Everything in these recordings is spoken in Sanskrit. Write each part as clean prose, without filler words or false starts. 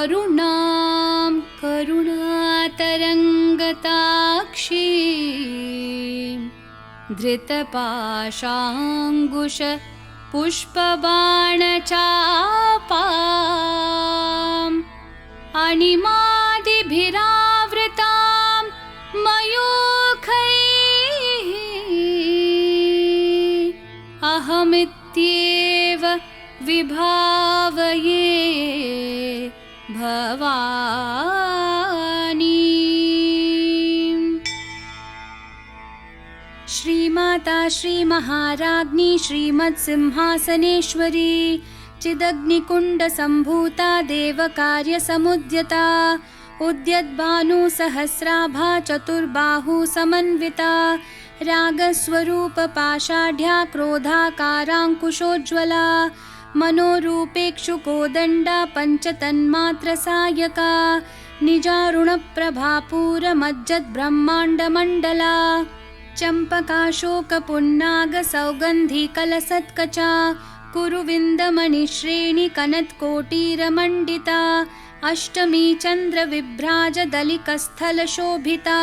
अरुणां करुणातरङ्गताक्षीं धृतपाशाङ्कुशपुष्पबाणचापाम् अणिमादिभिरावृतां मयूखैः अहमित्येव विभावये भवानी। श्रीमाता श्रीमहाराज्ञी श्रीमत्सिंहासनेश्वरी चिदग्निकुण्डसम्भूता देवकार्यसमुद्यता उद्यद्भानुसहस्राभा चतुर्बाहुसमन्विता रागस्वरूपपाषाढ्या क्रोधाकाराङ्कुशोज्ज्वला मनोरूपेक्षुकोदण्डा पञ्चतन्मात्रसायका निजारुणप्रभापूरमज्जद्ब्रह्माण्डमण्डला चम्पकाशोकपुन्नागसौगन्धिकलसत्कचा कुरुविन्दमणिश्रेणिकनत्कोटीरमण्डिता अष्टमी चन्द्रविभ्राजदलिकस्थलशोभिता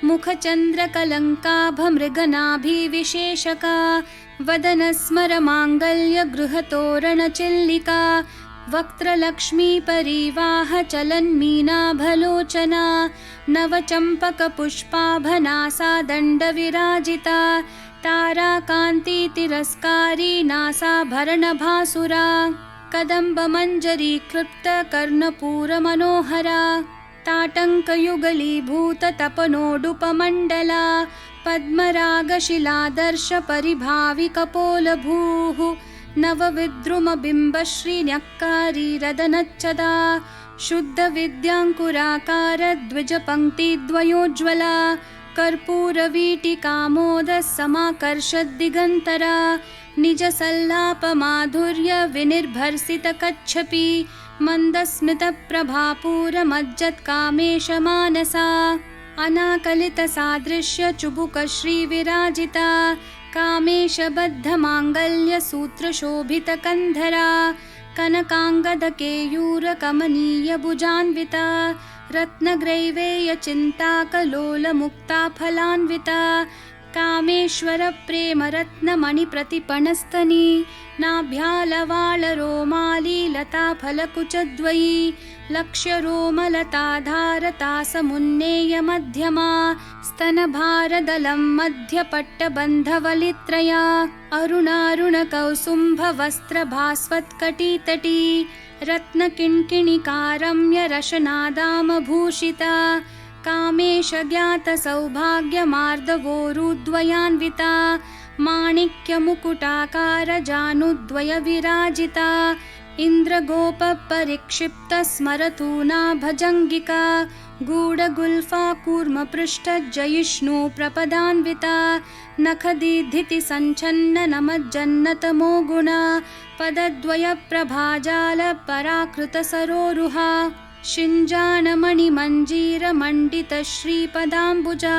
मुखचन्द्रकलङ्काभमृगनाभिविशेषका वदनस्मरमाङ्गल्यगृहतोरणचिल्लिका वक्त्रलक्ष्मीपरीवाहचलन्मीनाभलोचना नवचम्पकपुष्पाभनासादण्डविराजिता ताराकान्तितिरस्कारी नासाभरणभासुरा कदम्बमञ्जरीकृप्तकर्णपूरमनोहरा ताटङ्कयुगलीभूततपनोडुपमण्डला पद्मरागशिलादर्शपरिभाविकपोलभूः नवविद्रुमबिम्बश्रीन्यक्कारीरदनच्चदा शुद्धविद्याङ्कुराकारद्विजपङ्क्तिद्वयोज्ज्वला कर्पूरवीटिकामोदः निजसल्लापमाधुर्यविनिर्भर्सितकच्छपि मन्दस्मितप्रभापूरमज्जत्कामेशमानसा अनाकलितसादृश्यचुबुकश्रीविराजिता कामेशबद्धमाङ्गल्यसूत्रशोभितकन्धरा कनकाङ्गदकेयूरकमनीयभुजान्विता रत्नग्रैवेयचिन्ताकलोलमुक्ताफलान्विता कामेश्वरप्रेमरत्नमणिप्रतिपणस्तनी नाभ्यालवालरोमालीलताफलकुचद्वयी लक्ष्यरोमलताधारतासमुन्नेयमध्यमा स्तनभारदलं मध्यपट्टबन्धवलित्रया अरुणारुणकौसुम्भवस्त्रभास्वत्कटितटी रत्नकिङ्किणिकारम्यरशनादामभूषिता कामेशज्ञातसौभाग्यमार्दवोरुद्वयान्विता माणिक्यमुकुटाकारजानुद्वयविराजिता इन्द्रगोपपरिक्षिप्तस्मरतूना भजङ्गिका गूढगुल्फा कूर्मपृष्ठजयिष्णु प्रपदान्विता नखदीधितिसञ्छन्ननमज्जन्नतमो गुणा पदद्वयप्रभाजालपराकृतसरोरुहा शिञ्जानमणिमञ्जीरमण्डितश्रीपदाम्बुजा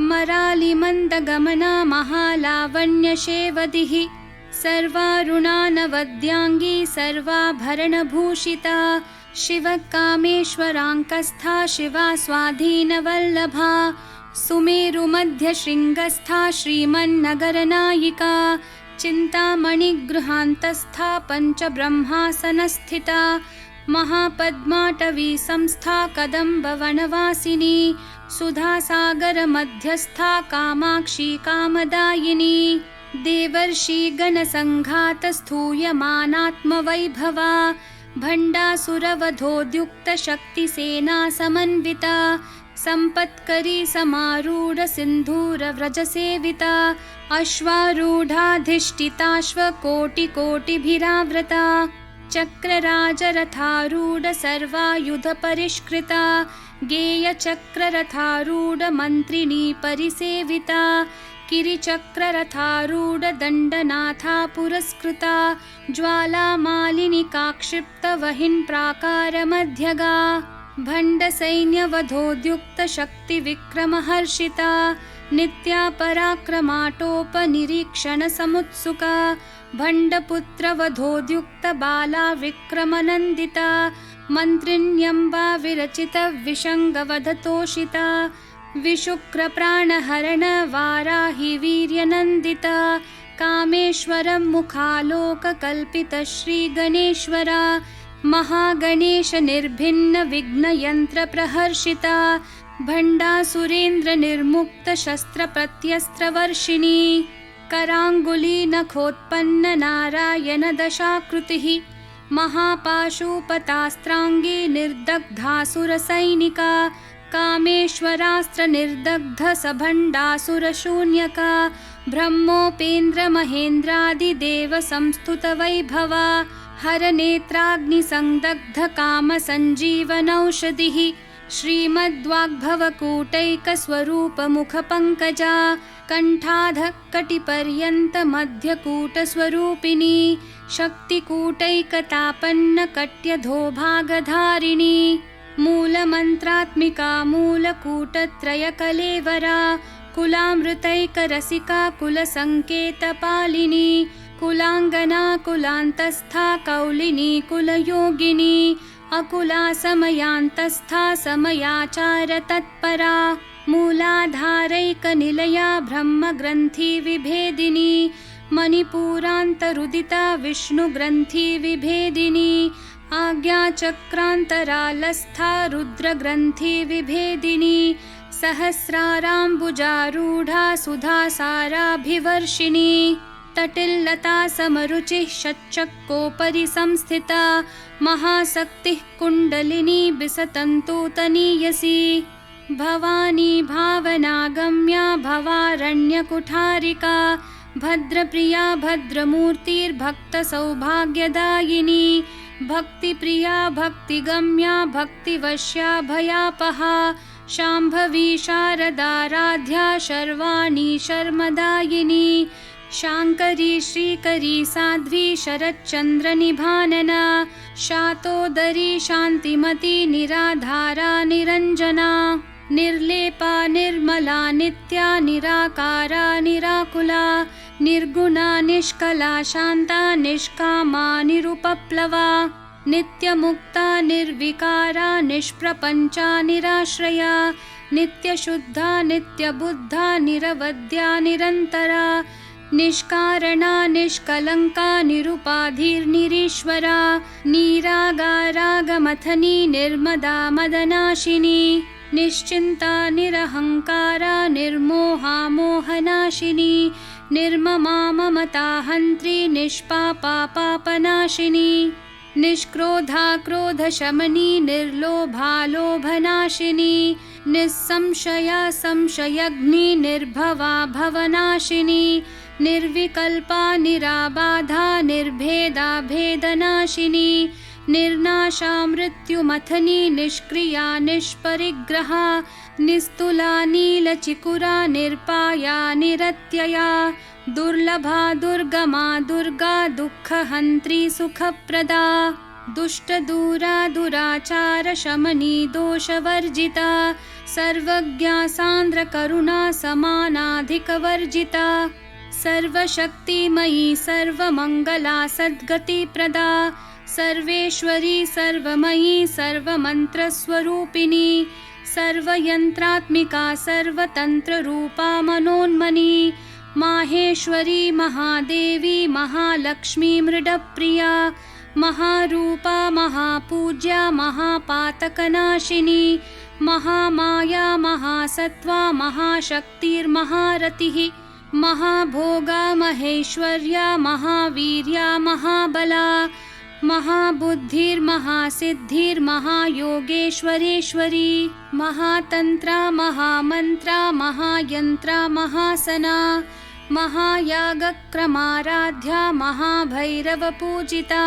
मरालिमन्दगमना महालावण्यशेवदिः सर्वारुणानवद्याङ्गी सर्वाभरणभूषिता शिवकामेश्वराङ्कस्था शिवा स्वाधीनवल्लभा सुमेरुमध्यशृङ्गस्था श्रीमन्नगरनायिका चिन्तामणिगृहान्तस्था पञ्चब्रह्मासनस्थिता महापद्माटवी संस्था कदम्बवनवासिनी सुधासागरमध्यस्था कामाक्षी कामदायिनी देवर्षिगणसङ्घातस्थूयमानात्मवैभवा भण्डासुरवधोद्युक्तशक्तिसेना समन्विता सम्पत्करी समारूढसिन्धूरव्रजसेविता अश्वारूढाधिष्ठिताश्वकोटिकोटिभिरावृता चक्रराजरथारूढ सर्वायुधपरिष्कृता गेयचक्ररथारूढमन्त्रिणी परिसेविता किरिचक्ररथारूढ दण्डनाथा पुरस्कृता ज्वालामालिनिकाक्षिप्तवहिन्प्राकारमध्यगा भण्डसैन्यवधोद्युक्तशक्तिविक्रमहर्षिता नित्या पराक्रमाटोपनिरीक्षणसमुत्सुका भण्डपुत्रवधोद्युक्तबाला विक्रमनन्दिता मन्त्रिण्यम्बा विरचितविषङ्गवधतोषिता विशुक्रप्राणहरण वाराहि वीर्यनन्दिता कामेश्वरं मुखालोककल्पितश्रीगणेश्वरा महागणेश निर्भिन्न विघ्नयन्त्रप्रहर्षिता भण्डासुरेन्द्रनिर्मुक्तशस्त्रप्रत्यस्त्रवर्षिणी कराङ्गुली नखोत्पन्न नारायण दशाकृतिः महापाशुपतास्त्राङ्गी निर्दग्धासुरसैनिका कामेश्वरास्त्रनिर्दग्ध सभण्डासुरशून्यका ब्रह्मोपेन्द्रमहेन्द्रादिदेव संस्तुतवैभवा हरनेत्राग्निसंदग्ध कामसञ्जीवनौषधिः श्रीमद्वाग्भवकूटैकस्वरूपमुखपङ्कजा कण्ठाधः कटिपर्यन्तमध्यकूटस्वरूपिणी शक्तिकूटैकतापन्नकट्यधोभागधारिणी मूलमन्त्रात्मिका मूलकूटत्रयकलेवरा कुलामृतैकरसिका कुलसङ्केतपालिनी कुलाङ्गना कुलान्तस्था कौलिनी कुलयोगिनी अकुला समयान्तस्था समयाचारतत्परा मूलाधारैकनिलया ब्रह्मग्रन्थिविभेदिनी मणिपूरान्तरुदिता विष्णुग्रन्थिविभेदिनी आज्ञाचक्रान्तरालस्था रुद्रग्रन्थिविभेदिनी सहस्राराम्बुजारूढा सुधासाराभिवर्षिणी तटिल्लता समरुचिः षट्चक्रोपरि संस्थिता महाशक्तिः कुण्डलिनी बिसतन्तुतनीयसी भवानी भावनागम्या भवारण्यकुठारिका भद्रप्रिया भद्रमूर्तिर्भक्तसौभाग्यदायिनी भक्तिप्रिया भक्तिगम्या भक्तिवश्या भयापहा शाम्भवी शारदाराध्या शर्वाणी शर्मदायिनी शाङ्करी श्रीकरी साध्वी शरच्चन्द्रनिभानना शातोदरी शान्तिमती निराधारा निरञ्जना निर्लेपा निर्मला नित्या निराकारा निराकुला निर्गुणा निष्कला शान्ता निष्कामा निरुपप्लवा नित्यमुक्ता निर्विकारा निष्प्रपञ्चा निराश्रया नित्यशुद्धा नित्यबुद्धा निरवद्या निरन्तरा निष्कारणा निष्कलङ्का निरुपाधिर्निरीश्वरा निरागारागमथनी निर्मदा मदनाशिनी निश्चिन्ता निरहङ्कारा निर्मोहा मोहनाशिनी निर्ममा ममता हन्त्री निष्पापा पापनाशिनी निष्क्रोधा क्रोधशमनी निर्लोभा लोभनाशिनी निस्संशया संशयग्नि निर्भवा भवनाशिनी निर्विकल्पा निराबाधा निर्भेदा भेदनाशिनी निर्नाशा मृत्युमथनी निष्क्रिया निष्परिग्रहा निस्तुला नीलचिकुरा निर्पाया निरत्यया दुर्लभा दुर्गमा दुर्गा दुःखहन्त्री सुखप्रदा दुष्टदूरा दुराचार शमनी दोषवर्जिता सर्वज्ञा सान्द्रकरुणा समानाधिकवर्जिता सर्वशक्तिमयी सर्वमङ्गला सद्गतिप्रदा सर्वेश्वरी सर्वमयी सर्वमन्त्रस्वरूपिणी सर्वयन्त्रात्मिका सर्वतन्त्ररूपा मनोन्मनी माहेश्वरी महादेवी महालक्ष्मी मृडप्रिया महारूपा महापूज्या महापातकनाशिनी महामाया महासत्त्वा महाशक्तिर्महारतिः महाभोगा महेश्वर्या महावीर्या महाबला महाबुद्धिर्महासिद्धिर्महायोगेश्वरेश्वरी महातन्त्रा महामन्त्रा महायन्त्रा महासना महायागक्रमाराध्या महाभैरवपूजिता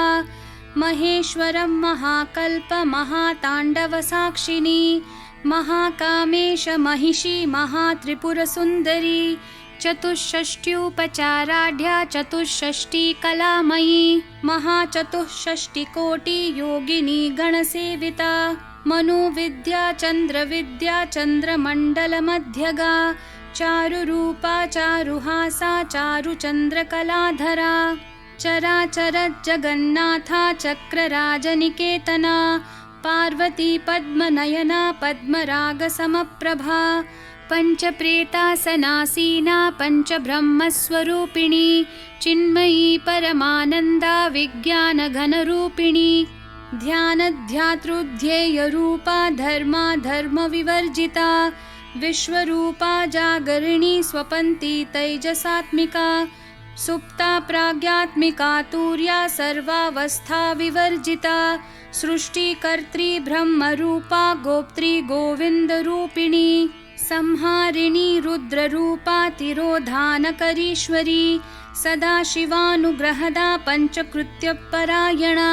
महेश्वरं महाकल्प महाताण्डवसाक्षिणी महाकामेश महिषी महात्रिपुरसुन्दरी चतुष्षष्ट्युपचाराढ्या चतुष्षष्टिकलामयी महाचतुष्षष्टिकोटि योगिनी गणसेविता मनोविद्या चन्द्रविद्या चन्द्रमण्डलमध्यगा चारुरूपा चारुहासा चारुचन्द्रकलाधरा चराचर जगन्नाथा चक्रराजनिकेतना पार्वती पद्मनयना पद्मरागसमप्रभा पञ्चप्रेतासनासीना पञ्चब्रह्मस्वरूपिणी चिन्मयी परमानन्दा विज्ञानघनरूपिणी ध्यानध्यातृध्येयरूपा धर्मा धर्मविवर्जिता विश्वरूपा जागरिणी स्वपन्ती तैजसात्मिका सुप्ता प्राज्ञात्मिका तुर्या सर्वावस्था विवर्जिता सृष्टिकर्त्री ब्रह्मरूपा गोप्त्री गोविन्दरूपिणी संहारिणी रुद्ररूपा तिरोधानकरीश्वरी सदाशिवानुग्रहदा पञ्चकृत्यपरायणा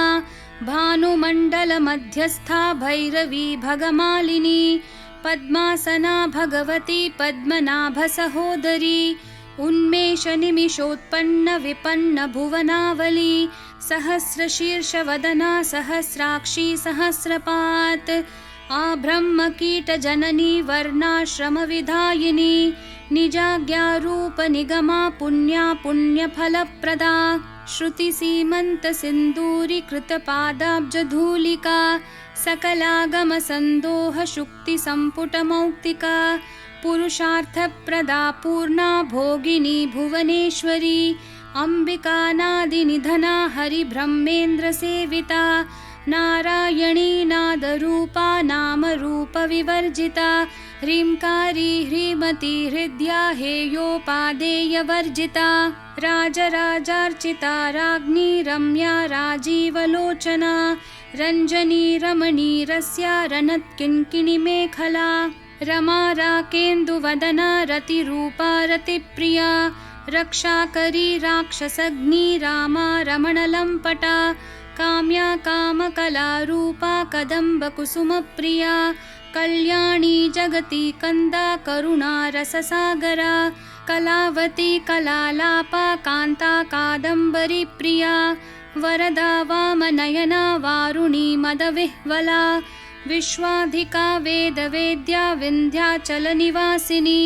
भानुमण्डलमध्यस्था भैरवी भगमालिनी पद्मासना भगवती पद्मनाभसहोदरी उन्मेषनिमिषोत्पन्न विपन्न भुवनावली सहस्रशीर्षवदना सहस्राक्षी सहस्रपात् आब्रह्मकीटजननी वर्णाश्रमविधायिनी निजाज्ञारूपनिगमा पुण्या पुण्यफलप्रदा श्रुतिसीमन्तसिन्दूरीकृतपादाब्जधूलिका सकलागमसन्दोहशुक्तिसम्पुटमौक्तिका पुरुषार्थप्रदा पूर्णा भोगिनी भुवनेश्वरी अम्बिकानादिनिधना हरिब्रह्मेन्द्रसेविता नारायणी नादरूपा नामरूपविवर्जिता ह्रींकारी ह्रीमती हृद्या हेयोपादेयवर्जिता राजराजार्चिता राज्ञी रम्या राजीवलोचना रञ्जनी रमणीरस्या रनत्किङ्किणीमेखला रमा राकेन्दुवदना रतिरूपा रतिप्रिया रक्षाकरी राक्षसग्नी रामा रमणलम्पटा काम्या कामकलारूपा कदम्बकुसुमप्रिया कल्याणी जगती कन्दा करुणा रससागरा कलावती कलालापा कान्ता कादम्बरी प्रिया वरदा वामनयना वारुणी मदविह्वला विश्वाधिका वेदवेद्या विन्ध्याचलनिवासिनी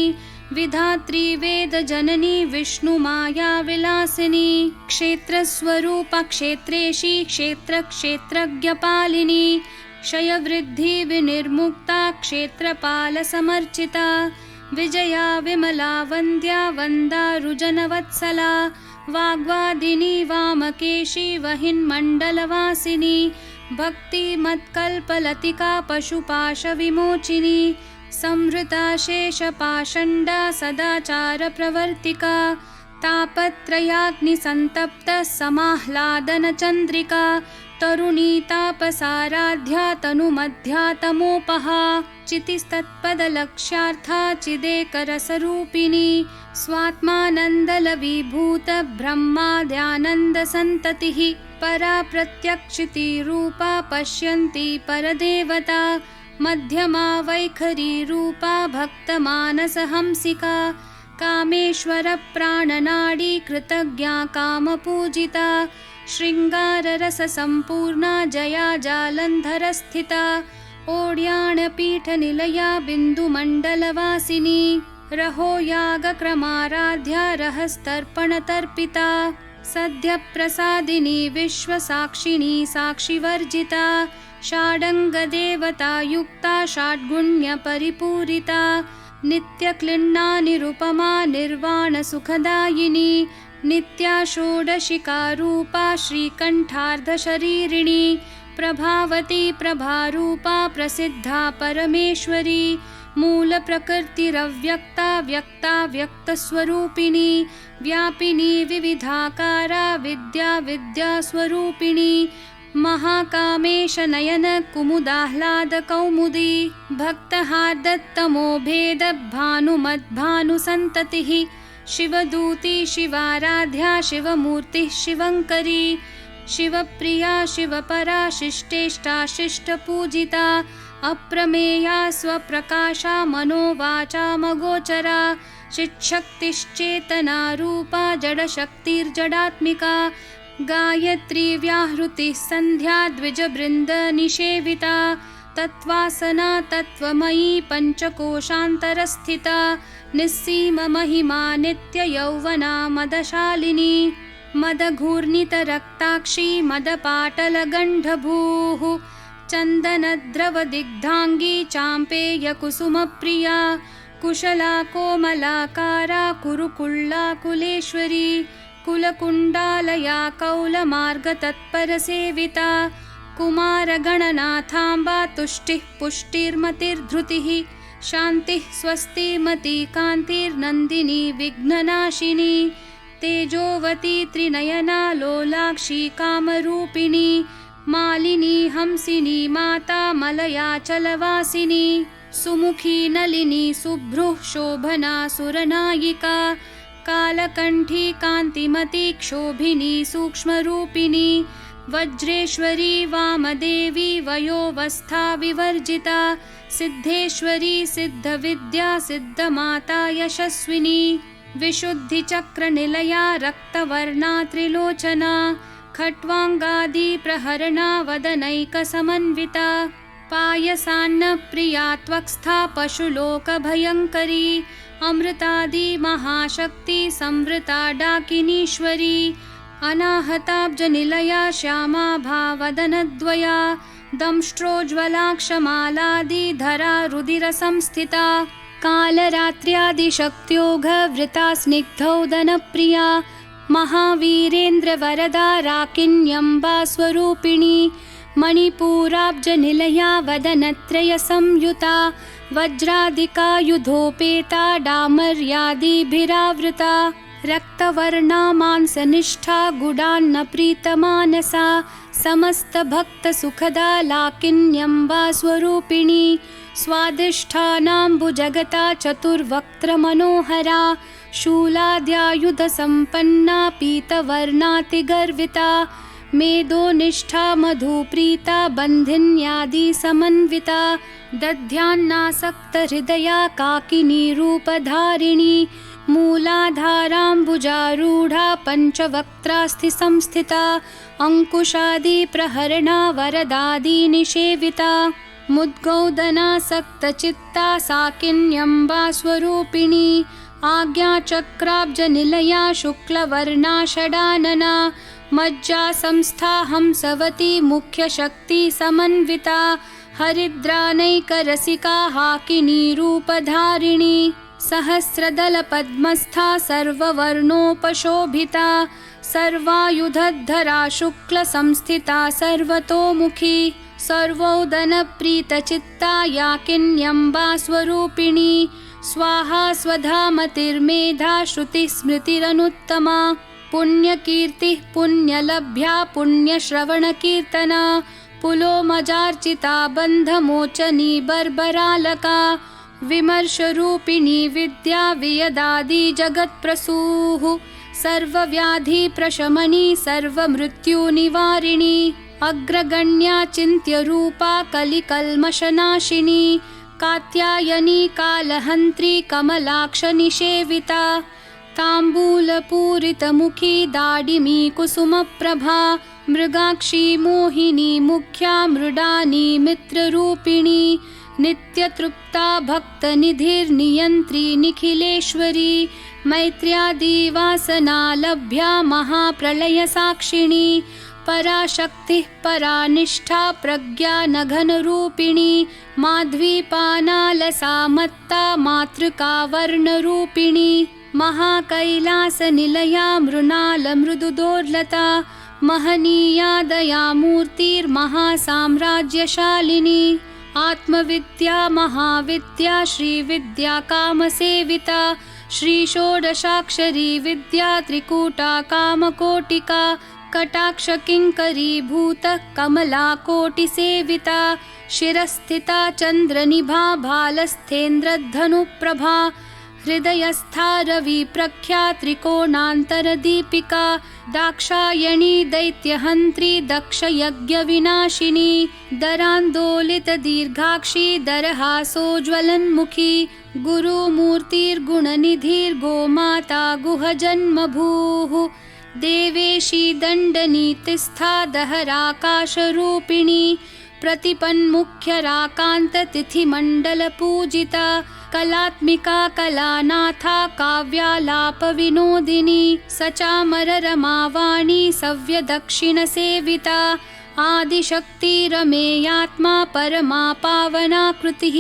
विधात्री वेदजननी विष्णुमाया विलासिनी क्षेत्रस्वरूपा क्षेत्रेशी क्षेत्रक्षेत्रज्ञपालिनी क्षयवृद्धि विनिर्मुक्ता क्षेत्रपालसमर्चिता विजया विमला वन्द्या वन्दारुजनवत्सला वाग्वादिनी वामकेशी वहिन्मण्डलवासिनी भक्तिमत्कल्पलतिका पशुपाशविमोचिनी संवृता शेषपाषण्डा सदाचारप्रवर्तिका तापत्रयाग्निसन्तप्तः समाह्लादनचन्द्रिका तरुणी तापसाराध्या तनुमध्या तमोपहा चितिस्तत्पदलक्ष्यार्था चिदेकरसरूपिणी स्वात्मानन्दलवीभूत ब्रह्माद्यानन्दसन्ततिः परा प्रत्यक्षितिरूपा पश्यन्ती परदेवता मध्यमा वैखरी रूपा भक्तमानसहंसिका कामेश्वरप्राणनाडी कृतज्ञा कामपूजिता शृङ्गाररससम्पूर्णा जया जालन्धरस्थिता ओड्याणपीठनिलया बिन्दुमण्डलवासिनी रहो यागक्रमाराध्या रहस्तर्पणतर्पिता सद्यप्रसादिनी विश्वसाक्षिणी साक्षिवर्जिता षाडङ्गदेवतायुक्ता षड्गुण्यपरिपूरिता नित्यक्लिन्ना निरुपमा निर्वाणसुखदायिनी नित्या षोडशिकारूपा श्रीकण्ठार्धशरीरिणी प्रभावती प्रभारूपा प्रसिद्धा परमेश्वरी मूलप्रकृतिरव्यक्ता व्यक्ता व्यक्तस्वरूपिणी व्यापिनी विविधाकारा विद्या विद्यास्वरूपिणी महाकामेशनयन कुमुदाह्लादकौमुदी भक्तहार्दत्तमो भेद भानुमद्भानुसन्ततिः शिवदूती शिवाराध्या शिवमूर्तिः शिवङ्करी शिवप्रिया शिवपरा शिष्टेष्टा शिष्टपूजिता अप्रमेया स्वप्रकाशा मनोवाचामगोचरा चिच्छक्तिश्चेतना रूपा जडशक्तिर्जडात्मिका गायत्री व्याहृतिः सन्ध्या द्विजबृन्दनिषेविता तत्त्वासना तत्त्वमयी पञ्चकोशान्तरस्थिता निस्सीममहिमा नित्ययौवना मदशालिनी मदघूर्णितरक्ताक्षी मदपाटलगण्डभूः चन्दनद्रवदिग्धाङ्गी चाम्पेयकुसुमप्रिया कुशला कोमलाकारा कुरुकुल्ला कुलेश्वरी कुलकुण्डालया कौलमार्गतत्परसेविता कुमारगणनाथाम्बा तुष्टिः पुष्टिर्मतिर्धृतिः शान्तिः स्वस्तिमती कान्तिर्नन्दिनी विघ्ननाशिनी तेजोवती त्रिनयना लोलाक्षी कामरूपिणी मालिनी हंसिनी माता मलयाचलवासिनी सुमुखी नलिनी सुभ्रुः शोभना सुरनायिका कालकण्ठी कान्तिमती क्षोभिनी सूक्ष्मरूपिणी वज्रेश्वरी वामदेवी वयोवस्था विवर्जिता सिद्धेश्वरी सिद्धविद्या सिद्धमाता यशस्विनी विशुद्धिचक्रनिलया रक्तवर्णा त्रिलोचना खट्वाङ्गादि प्रहरणा वदनैकसमन्विता पायसान्नप्रिया त्वक्स्था पशुलोकभयङ्करी अमृतादि महाशक्ति संवृता डाकिनीश्वरी अनाहताब्जनिलया श्यामा भावदनद्वया दंष्ट्रोज्ज्वलाक्षमालादिधरा रुधिरसंस्थिता कालरात्र्यादिशक्त्योघवृता स्निग्धौदनप्रिया महावीरेन्द्रवरदा राकिन्यम्बा स्वरूपिणी मणिपूराब्जनिलया वदनत्रयसंयुता वज्रादिकायुधोपेता डामर्यादिभिरावृता रक्तवर्णा मांसनिष्ठा गुडान्नप्रीतमानसा समस्तभक्तसुखदा लाकिन्यम्बा स्वरूपिणी स्वादिष्ठानाम्बुजगता चतुर्वक्त्रमनोहरा शूलाद्यायुधसम्पन्ना पीतवर्णातिगर्विता मेदोनिष्ठा मधुप्रीता बन्धिन्यादिसमन्विता दध्यान्नासक्तहृदया काकिनी रूपधारिणी मूलाधाराम्बुजारूढा पञ्चवक्त्रास्थिसंस्थिता अङ्कुशादिप्रहरणा वरदादिनिषेविता मुद्गौदनासक्तचित्ता साकिन्यम्बा स्वरूपिणी आज्ञाचक्राब्जनिलया शुक्लवर्णा षडानना मज्जा संस्था हंसवती मुख्यशक्तिसमन्विता हरिद्रानैकरसिका हाकिनी रूपधारिणी सहस्रदलपद्मस्था सर्ववर्णोपशोभिता सर्वायुधधरा शुक्लसंस्थिता सर्वतोमुखी सर्वोदनप्रीतचित्ता याकिन्यम्बा स्वरूपिणी स्वाहा स्वधामतिर्मेधा श्रुतिस्मृतिरनुत्तमा पुण्यकीर्तिः पुण्यलभ्या पुण्यश्रवणकीर्तना पुलोमजार्चिता बन्धमोचनी बर्बरालका विमर्शरूपिणी विद्या वियदादि जगत्प्रसूः सर्वव्याधिप्रशमनी सर्वमृत्युनिवारिणी अग्रगण्या चिन्त्यरूपा कलिकल्मषनाशिनी कात्यायनी कालहन्त्री कमलाक्षनिषेविता ताम्बूलपूरितमुखी दाडिमी कुसुमप्रभा मृगाक्षी मोहिनी मुख्या मृडानी मित्ररूपिणी नित्यतृप्ता भक्तनिधिर्नियन्त्री निखिलेश्वरी मैत्र्यादिवासना लभ्या महाप्रलयसाक्षिणी पराशक्तिः परानिष्ठा प्रज्ञानघनरूपिणी माध्वीपानालसा मत्ता मातृका वर्णरूपिणी महाकैलासनिलया मृणालमृदुदोर्लता महनीया दयामूर्तिर्महासाम्राज्यशालिनी आत्मविद्या महाविद्या श्रीविद्या कामसेविता श्रीषोडशाक्षरी विद्या त्रिकूटा कामकोटिका कटाक्षकिङ्करीभूतः कमलाकोटिसेविता शिरस्थिता चन्द्रनिभा भालस्थेन्द्रधनुप्रभा हृदयस्था रविप्रख्या त्रिकोणान्तरदीपिका दाक्षायणी दैत्यहन्त्री दक्षयज्ञविनाशिनी दरान्दोलितदीर्घाक्षी दरहासोज्ज्वलन्मुखी गुरुमूर्तिर्गुणनिधिर्गोमाता गुहजन्मभूः देवेशी दण्डनीतिस्था दहराकाशरूपिणी प्रतिपन्मुख्यराकान्ततिथिमण्डलपूजिता कलात्मिका कलानाथा काव्यालापविनोदिनी सचामररमावाणी सव्यदक्षिणसेविता आदिशक्तिरमेयात्मा परमा पावनाकृतिः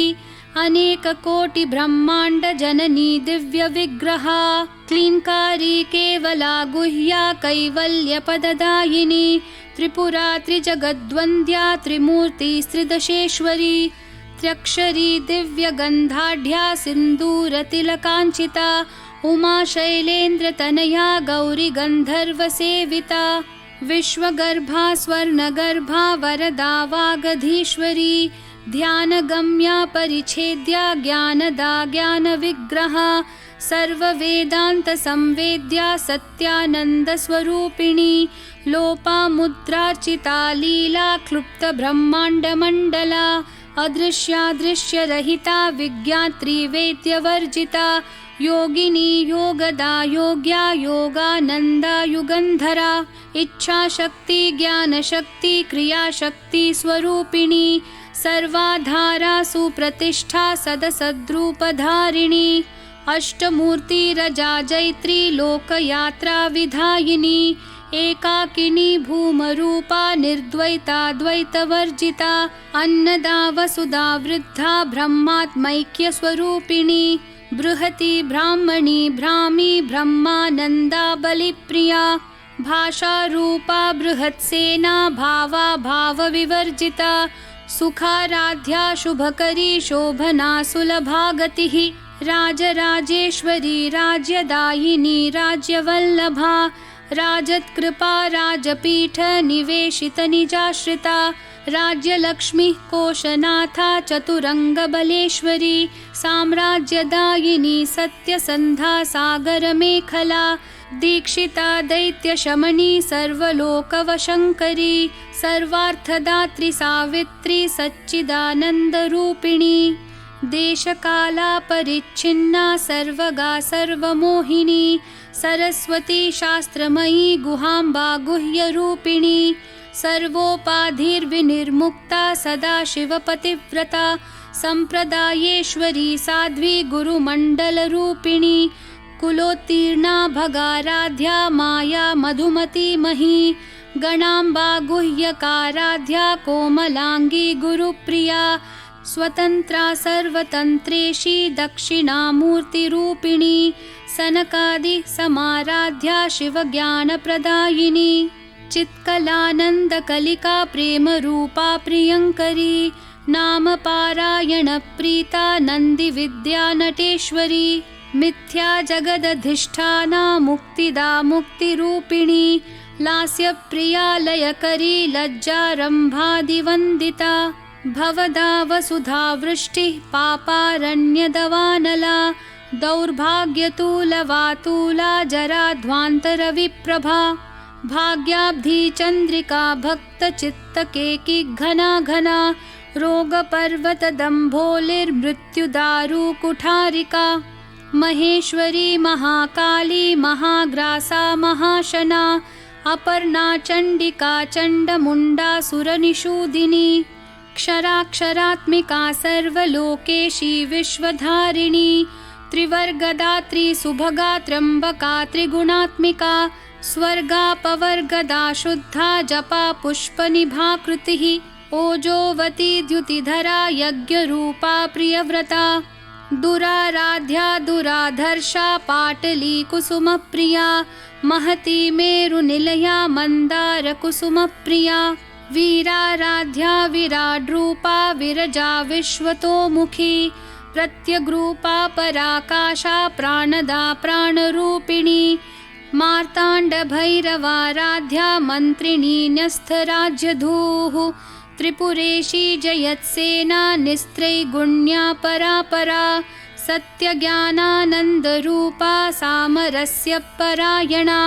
अनेककोटिब्रह्माण्डजननी दिव्यविग्रहा क्लीङ्कारी केवला गुह्या कैवल्यपददायिनी त्रिपुरा त्रिजगद्वन्द्या त्रिमूर्तिस्त्रिदशेश्वरी त्र्यक्षरी दिव्यगन्धाढ्या सिन्दूरतिलकाञ्चिता उमा शैलेन्द्रतनया गौरी गन्धर्वसेविता विश्वगर्भा स्वर्णगर्भा वरदा वागधीश्वरी ध्यानगम्या परिच्छेद्या ज्ञानदा ज्ञानविग्रहा सर्ववेदान्तसंवेद्या सत्यानन्दस्वरूपिणी लोपामुद्रार्चिता लीला क्लुप्तब्रह्माण्डमण्डला अदृश्यादृश्यरहिता विज्ञात्री वेद्यवर्जिता योगिनी योगदा योग्या योगानन्दा युगन्धरा इच्छाशक्ति ज्ञानशक्ति क्रियाशक्ति स्वरूपिणी सर्वाधारा सुप्रतिष्ठा सदसद्रूपधारिणी अष्टमूर्तिरजा जैत्री लोकयात्रा विधायिनी एकाकिनी भूमरूपा निर्द्वैता द्वैतवर्जिता अन्नदा वसुधा वृद्धा ब्रह्मात्मैक्यस्वरूपिणी बृहती ब्राह्मणी भ्रामी ब्रह्मानन्दा बलिप्रिया भाषारूपा बृहत्सेना भावा भावविवर्जिता सुखाराध्या शुभकरी शोभना सुलभा गतिः राजराजेश्वरी राज्यदायिनी राज्यवल्लभा राजत्कृपा राजपीठ निवेशित निजाश्रिता राज्यलक्ष्मी कोशनाथा चतुरंगबलेश्वरी साम्राज्यदायिनी सत्यसन्धा सागरमेखला दीक्षिता दैत्यशमनी सर्वलोकवशङ्करी सर्वार्थदात्री सावित्री सच्चिदानन्दरूपिणी देशकाला परिच्छिन्ना सर्वगा सर्वमोहिनी सरस्वती शास्त्रमयी गुहाम्बा गुह्यरूपिणी सर्वोपाधिर्विनिर्मुक्ता सदाशिवपतिव्रता सम्प्रदायेश्वरी साध्वी गुरुमण्डलरूपिणी कुलोत्तीर्णा भगाराध्या माया मधुमती मही गणाम्बा गुह्यकाराध्या कोमलांगी गुरुप्रिया स्वतंत्रा सर्वतंत्रेशी दक्षिणामूर्तिरूपिणी सनकादि समाराध्या शिवज्ञानप्रदायिनी चित्कलानन्दकलिका प्रेमरूपा प्रियङ्करी नाम पारायण प्रीता नन्दिविद्या नटेश्वरी मिथ्या जगदधिष्ठाना मुक्तिदा मुक्तिरूपिणी लास्यप्रिया लयकरी लज्जारम्भादिवन्दिता भवदा वसुधा वृष्टिः पापारण्यदवानला दौर्भाग्यतूलवातूला जराध्वान्तरविप्रभा भाग्याब्धि चन्द्रिका भक्तचित्तकेकी घना घना रोगपर्वतदम्भोलिर्मृत्युदारुकुठारिका महेश्वरी महाकाली महाग्रासा महाशना अपर्णा चण्डिका चण्डमुण्डा सुरनिषूदिनी क्षराक्षरात्मिका सर्वलोकेशी विश्वधारिणी त्रिवर्गदात्री सुभगा त्र्यम्बका त्रिगुणात्मिका स्वर्गापवर्गदा शुद्धा जपा पुष्पनिभाकृतिः ओजोवती द्युतिधरा यज्ञरूपा प्रियव्रता दुराराध्या दुराधर्षा पाटली कुसुमप्रिया महती मेरुनिलया मन्दारकुसुमप्रिया वीराराध्या विराड्रूपा विरजा विश्वतोमुखी प्रत्यग्रूपा पराकाशा प्राणदा प्राणरूपिणी मार्ताण्डभैरवाराध्या मन्त्रिणी न्यस्तराज्यधूः त्रिपुरेशी जयत्सेना निस्त्रैगुण्या परापरा सत्यज्ञानानन्दरूपा सामरस्य परायणा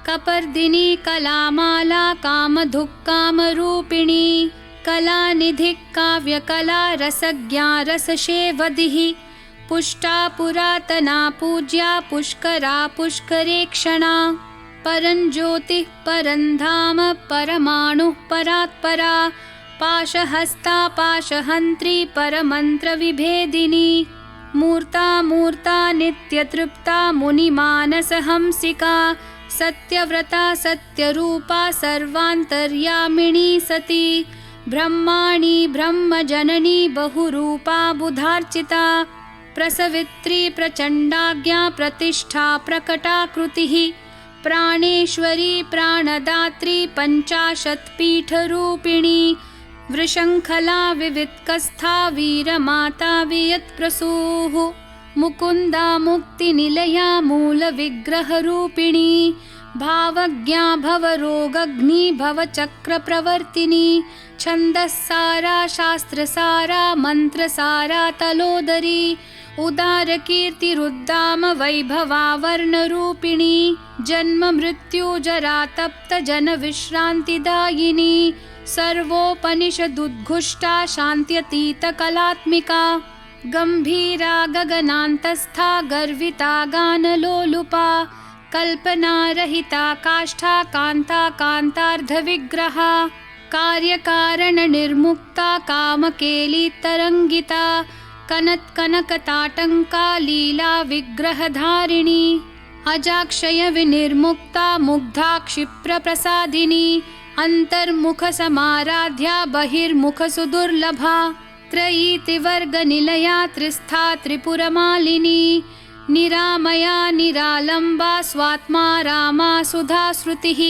कपर्दिनी कलामाला कामधुक्कामरूपिणी कलानिधिः काव्यकला रसज्ञा रससेवधिः पुष्टा पुरातना पूज्या पुष्करा पुष्करेक्षणा परञ्ज्योतिः परन्धाम परमाणुः परात्परा पाशहस्ता पाशहन्त्री परमन्त्रविभेदिनी मूर्ता मूर्ता नित्यतृप्ता मुनिमानसहंसिका सत्यव्रता सत्यरूपा सर्वान्तर्यामिणी सती ब्रह्माणि ब्रह्मजननी बहुरूपा बुधार्चिता प्रसवित्री प्रचण्डाज्ञा प्रतिष्ठा प्रकटाकृतिः प्राणेश्वरी प्राणदात्री पञ्चाशत्पीठरूपिणी वृषङ्खला विवित्कस्था वीरमाता वियत्प्रसूः मुकुन्दा मुक्तिनिलया मूलविग्रहरूपिणी भावज्ञा भवरोगग्नि भवचक्रप्रवर्तिनी छन्दस्सारा शास्त्रसारा मन्त्रसारा तलोदरी उदारकीर्तिरुद्दाम वैभवा वर्णरूपिणी जन्ममृत्युजरातप्तजनविश्रान्तिदायिनी सर्वोपनिषदुद्घुष्टा शान्त्यतीतकलात्मिका गम्भीरा गगनान्तस्था गर्विता गानलोलुपा कल्पनारहिता काष्ठा कान्ता कान्तार्धविग्रहा कार्यकारणनिर्मुक्ता कामकेलितरङ्गिता कनत्कनकताटङ्का लीला विग्रहधारिणी अजाक्षयविनिर्मुक्ता मुग्धा क्षिप्रप्रसादिनी अन्तर्मुखसमाराध्या बहिर्मुखसुदुर्लभा त्रयीतिवर्गनिलया त्रिस्था त्रिपुरमालिनी निरामया निरालम्बा स्वात्मा रामा सुधाश्रुतिः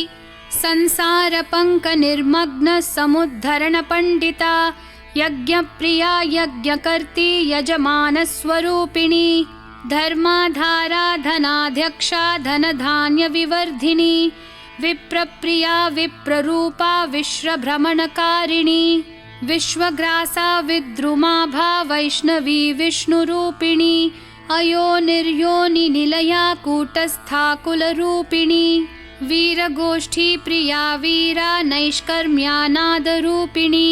संसारपङ्कनिर्मग्न समुद्धरणपण्डिता यज्ञप्रिया यज्ञकर्त्री यजमानस्वरूपिणी धर्माधारा धनाध्यक्षा धनधान्यविवर्धिनी विप्रप्रिया विप्ररूपा विश्वभ्रमणकारिणी विश्वग्रासा विद्रुमाभा वैष्णवी विष्णुरूपिणी अयोनिर्योनिनिलया कूटस्था कुलरूपिणी वीरगोष्ठी प्रिया वीरा नैष्कर्म्यानादरूपिणी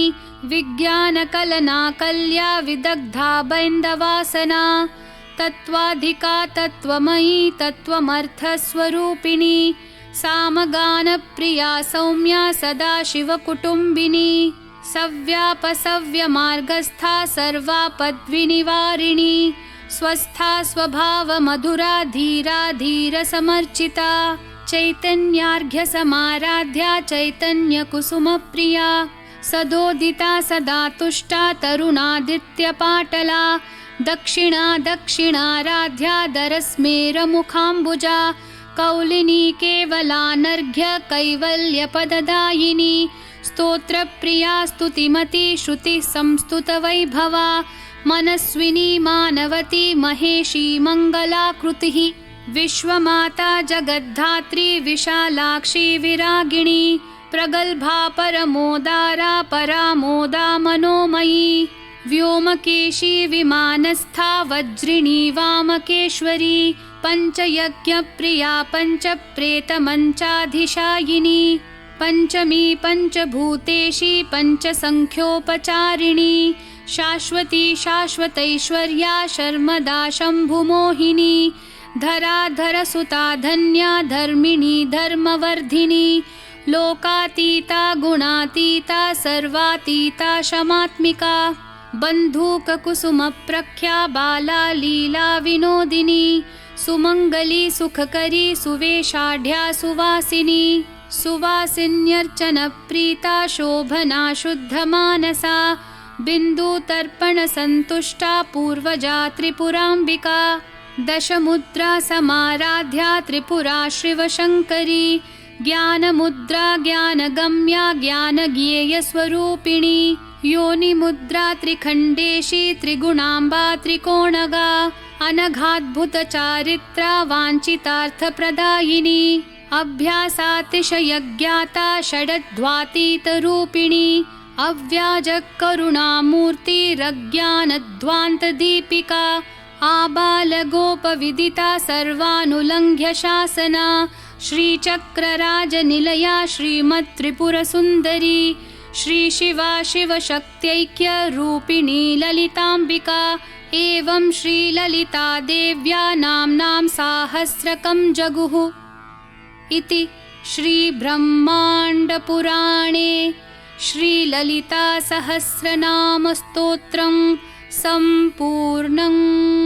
विज्ञानकलनाकल्या विदग्धा बैन्दवासना तत्त्वाधिका तत्त्वमयी तत्त्वमर्थस्वरूपिणी सामगानप्रिया सौम्या सदाशिवकुटुम्बिनी सव्यापसव्यमार्गस्था सर्वापद्विनिवारिणी स्वस्था स्वभावमधुरा धीरा धीरसमर्चिता चैतन्यार्घ्यसमाराध्या चैतन्यकुसुमप्रिया सदोदिता सदा तुष्टा तरुणादित्यपाटला दक्षिणा दक्षिणाराध्या दरस्मेरमुखाम्बुजा कौलिनी केवलानर्घ्य कैवल्यपददायिनी स्तोत्रप्रिया स्तुतिमती श्रुतिः संस्तुतवैभवा मनस्विनी मानवती महेशी मङ्गलाकृतिः विश्वमाता जगद्धात्री विशालाक्षी विरागिणी प्रगल्भा परमोदारा परामोदा मनोमयी व्योमकेशी विमानस्था वज्रिणी वामकेश्वरी पञ्चयज्ञप्रिया पञ्चप्रेतमञ्चाधिशायिनी पञ्चमी पञ्चभूतेशी पञ्चसङ्ख्योपचारिणी शाश्वती शाश्वतैश्वर्या शर्मदा शम्भुमोहिनी धराधरसुता धन्या धर्मिणी धर्मवर्धिनी लोकातीता गुणातीता सर्वातीता शमात्मिका बन्धूककुसुमप्रख्या बाला लीला विनोदिनी सुमङ्गली सुखकरी सुवेशाढ्या सुवासिनी सुवासिन्यर्चनप्रीता शोभना शुद्धमानसा बिन्दुतर्पणसन्तुष्टा पूर्वजा त्रिपुराम्बिका दशमुद्रा समाराध्या त्रिपुरा शिवशङ्करी ज्ञानमुद्रा ज्ञानगम्या ज्ञानज्ञेयस्वरूपिणी योनिमुद्रा त्रिखण्डेशी त्रिगुणाम्बा त्रिकोणगा अनघाद्भुतचारित्रा वाञ्छितार्थप्रदायिनी अभ्यासातिशयज्ञाता षडध्वातीतरूपिणी अव्याजकरुणामूर्तिरज्ञानध्वान्तदीपिका आबालगोपविदिता सर्वानुलङ्घ्य शासना श्रीचक्रराजनिलया श्रीमत्त्रिपुरसुन्दरी श्रीशिवा शिवशक्त्यैक्यरूपिणी ललिताम्बिका एवं श्रीललिता देव्या नाम्नां साहस्रकं जगुः इति श्रीब्रह्माण्डपुराणे श्रीललितासहस्रनामस्तोत्रं सम्पूर्णम्।